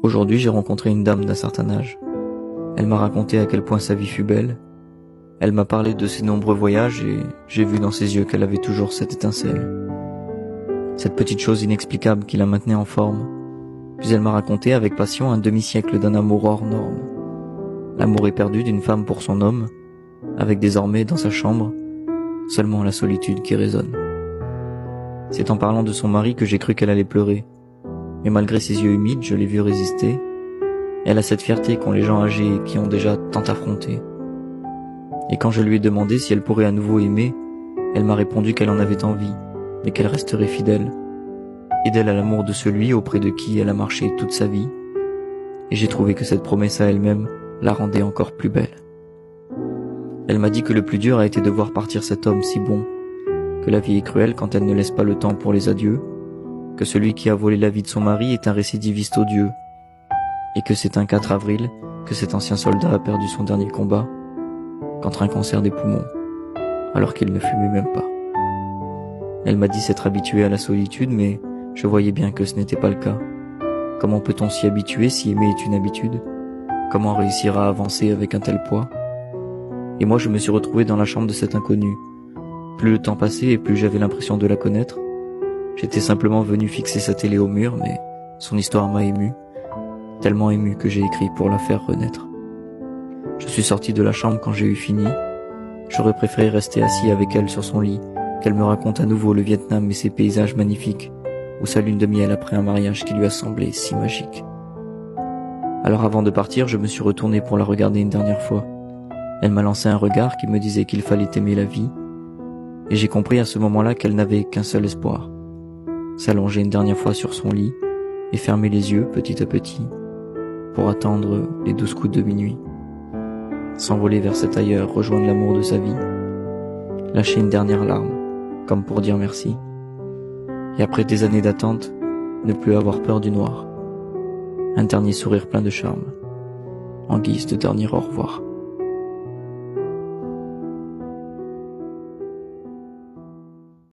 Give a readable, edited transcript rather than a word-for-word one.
Aujourd'hui, j'ai rencontré une dame d'un certain âge. Elle m'a raconté à quel point sa vie fut belle. Elle m'a parlé de ses nombreux voyages et j'ai vu dans ses yeux qu'elle avait toujours cette étincelle. Cette petite chose inexplicable qui la maintenait en forme. Puis elle m'a raconté avec passion un demi-siècle d'un amour hors norme. L'amour éperdu d'une femme pour son homme, avec désormais dans sa chambre, seulement la solitude qui résonne. C'est en parlant de son mari que j'ai cru qu'elle allait pleurer. Mais malgré ses yeux humides, je l'ai vue résister. Elle a cette fierté qu'ont les gens âgés et qui ont déjà tant affronté. Et quand je lui ai demandé si elle pourrait à nouveau aimer, elle m'a répondu qu'elle en avait envie, mais qu'elle resterait fidèle à l'amour de celui auprès de qui elle a marché toute sa vie. Et j'ai trouvé que cette promesse à elle-même la rendait encore plus belle. Elle m'a dit que le plus dur a été de voir partir cet homme si bon, que la vie est cruelle quand elle ne laisse pas le temps pour les adieux, que celui qui a volé la vie de son mari est un récidiviste odieux, et que c'est un 4 avril que cet ancien soldat a perdu son dernier combat contre un cancer des poumons, alors qu'il ne fumait même pas. Elle m'a dit s'être habituée à la solitude, mais je voyais bien que ce n'était pas le cas. Comment peut-on s'y habituer si aimer est une habitude? Comment réussir à avancer avec un tel poids? Et moi je me suis retrouvé dans la chambre de cet inconnu. Plus le temps passait et plus j'avais l'impression de la connaître. J'étais simplement venu fixer sa télé au mur, mais son histoire m'a ému. Tellement ému que j'ai écrit pour la faire renaître. Je suis sorti de la chambre quand j'ai eu fini. J'aurais préféré rester assis avec elle sur son lit, qu'elle me raconte à nouveau le Vietnam et ses paysages magnifiques, ou sa lune de miel après un mariage qui lui a semblé si magique. Alors avant de partir, je me suis retourné pour la regarder une dernière fois. Elle m'a lancé un regard qui me disait qu'il fallait aimer la vie, et j'ai compris à ce moment-là qu'elle n'avait qu'un seul espoir, s'allonger une dernière fois sur son lit et fermer les yeux petit à petit pour attendre les 12 coups de minuit, s'envoler vers cet ailleurs, rejoindre l'amour de sa vie, lâcher une dernière larme, comme pour dire merci, et après des années d'attente, ne plus avoir peur du noir, un dernier sourire plein de charme, en guise de dernier au revoir.